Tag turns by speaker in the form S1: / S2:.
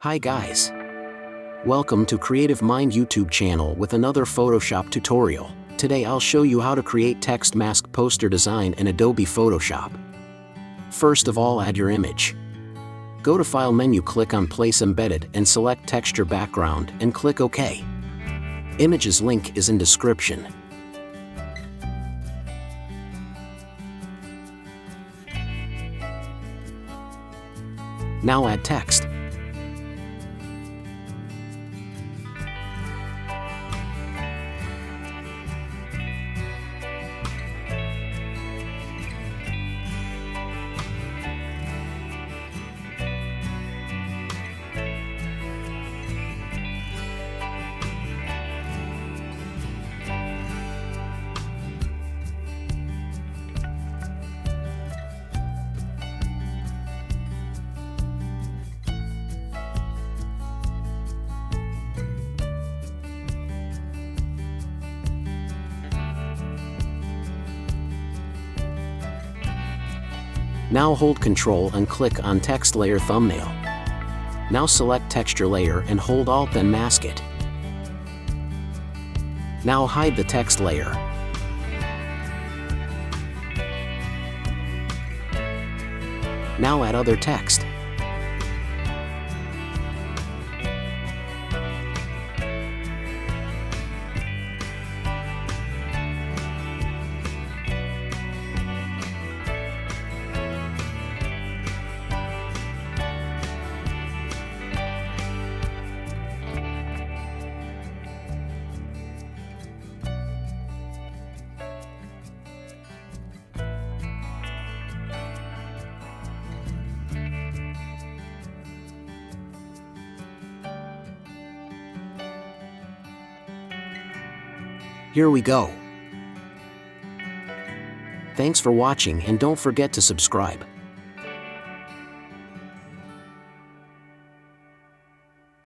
S1: Hi guys! Welcome to Creative Mind YouTube channel with another Photoshop tutorial. Today I'll show you how to create text mask poster design in Adobe Photoshop. First of all, add your image. Go to File menu, click on Place Embedded and select Texture Background and click OK. Image's link is in description. Now add text. Now hold Ctrl and click on Text Layer Thumbnail. Now select Texture Layer and hold Alt and mask it. Now hide the text layer. Now add other text. Here we go. Thanks for watching and don't forget to subscribe.